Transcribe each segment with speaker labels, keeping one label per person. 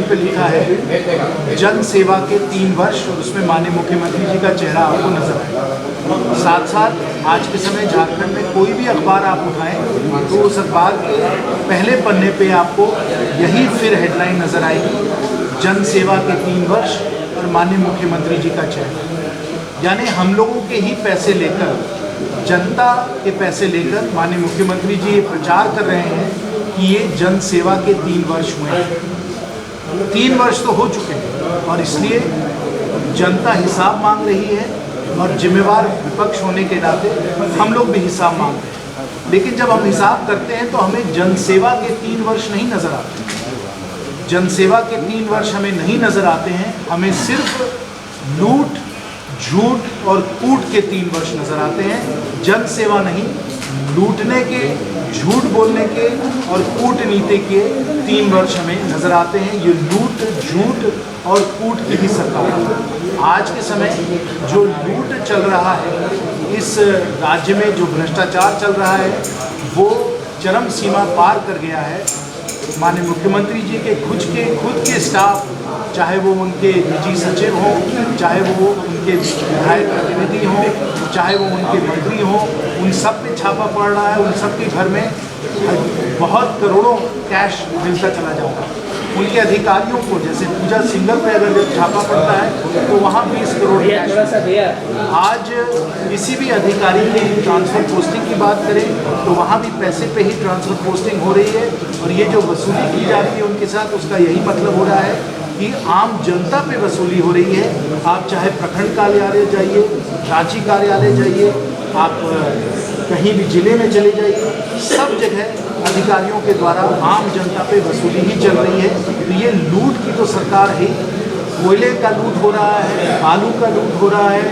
Speaker 1: पे लिखा है जन सेवा के 3 वर्ष, और उसमें माननीय मुख्यमंत्री जी का चेहरा आपको नजर आएगा। साथ साथ आज के समय झारखंड में कोई भी अखबार आप उठाएं तो उस अखबार के पहले पन्ने पे आपको यही फिर हेडलाइन नजर आएगी, जन सेवा के 3 वर्ष और माननीय मुख्यमंत्री जी का चेहरा। यानी हम लोगों के ही पैसे लेकर, जनता के पैसे लेकर माननीय मुख्यमंत्री जी ये प्रचार कर रहे हैं कि ये जन सेवा के 3 वर्ष हुए हैं। 3 वर्ष तो हो चुके हैं और इसलिए जनता हिसाब मांग रही है, और जिम्मेवार विपक्ष होने के नाते हम लोग भी हिसाब मांगते हैं। लेकिन जब हम हिसाब करते हैं तो हमें जनसेवा के 3 वर्ष नहीं नज़र आते। जनसेवा के 3 वर्ष हमें नहीं नज़र आते हैं, हमें सिर्फ लूट, झूठ और कूट के 3 वर्ष नज़र आते हैं। जन सेवा नहीं, लूटने के, झूठ बोलने के और कूटनीति के 3 वर्ष हमें नज़र आते हैं। ये लूट, झूठ और कूट की भी सरकार है। आज के समय जो लूट चल रहा है, इस राज्य में जो भ्रष्टाचार चल रहा है, वो चरम सीमा पार कर गया है। माननीय मुख्यमंत्री जी के खुद के स्टाफ, चाहे वो उनके निजी सचिव हों, चाहे वो उनके विधायक प्रतिनिधि हों, चाहे वो उनके मंत्री हों, उन सब पे छापा पड़ रहा है। उन सब के घर में बहुत करोड़ों कैश मिलता चला जाता है। उनके अधिकारियों को, जैसे पूजा सिंगल पे अगर छापा पड़ता है तो वहाँ 20 करोड़ कैश। आज किसी भी अधिकारी की ट्रांसफ़र पोस्टिंग की बात करें तो वहाँ भी पैसे पे ही ट्रांसफ़र पोस्टिंग हो रही है, और ये जो वसूली की जाती है उनके साथ, उसका यही मतलब हो रहा है कि आम जनता पे वसूली हो रही है। आप चाहे प्रखंड कार्यालय जाइए, रांची कार्यालय जाइए, आप कहीं भी जिले में चले जाइए, सब जगह अधिकारियों के द्वारा आम जनता पे वसूली ही चल रही है। तो ये लूट की तो सरकार है। कोयले का लूट हो रहा है, बालू का लूट हो रहा है,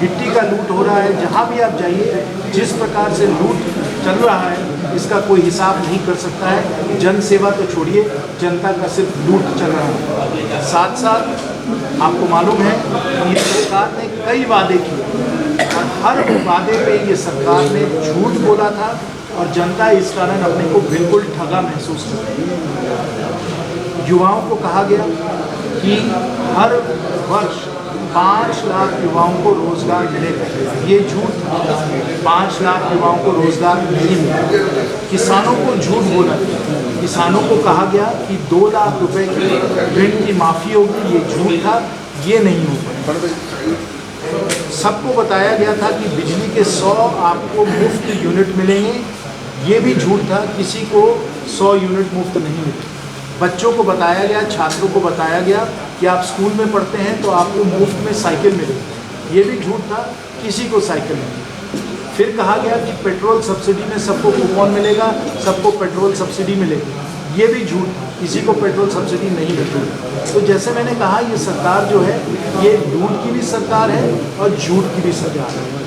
Speaker 1: गिट्टी का लूट हो रहा है। जहाँ भी आप जाइए, जिस प्रकार से लूट चल रहा है, इसका कोई हिसाब नहीं कर सकता है। जन सेवा तो छोड़िए, जनता का सिर्फ लूट चल रहा है। साथ साथ आपको मालूम है कि सरकार ने कई वादे किए और हर वादे पे ये सरकार ने झूठ बोला था, और जनता इस कारण अपने को बिल्कुल ठगा महसूस कर रही है। युवाओं को कहा गया कि हर वर्ष 5 लाख युवाओं को रोजगार मिलेगा, ये झूठ था। 5 लाख युवाओं को रोजगार नहीं मिला। किसानों को झूठ बोला गया, किसानों को कहा गया कि 2 लाख रुपए की ऋण की माफ़ी होगी, ये झूठ था, ये नहीं हो पाया। सबको बताया गया था कि बिजली के 100 आपको मुफ्त यूनिट मिलेंगे, ये भी झूठ था। किसी को 100 यूनिट मुफ्त नहीं मिले। बच्चों को बताया गया, छात्रों को बताया गया कि आप स्कूल में पढ़ते हैं तो आपको मुफ्त में साइकिल मिलेगी, ये भी झूठ था। किसी को साइकिल नहीं। फिर कहा गया कि पेट्रोल सब्सिडी में सबको कूपन मिलेगा, सबको पेट्रोल सब्सिडी मिलेगी, ये भी झूठ था। किसी को पेट्रोल सब्सिडी नहीं मिलती। तो जैसे मैंने कहा, ये सरकार जो है, ये लूट की भी सरकार है और झूठ की भी सरकार है।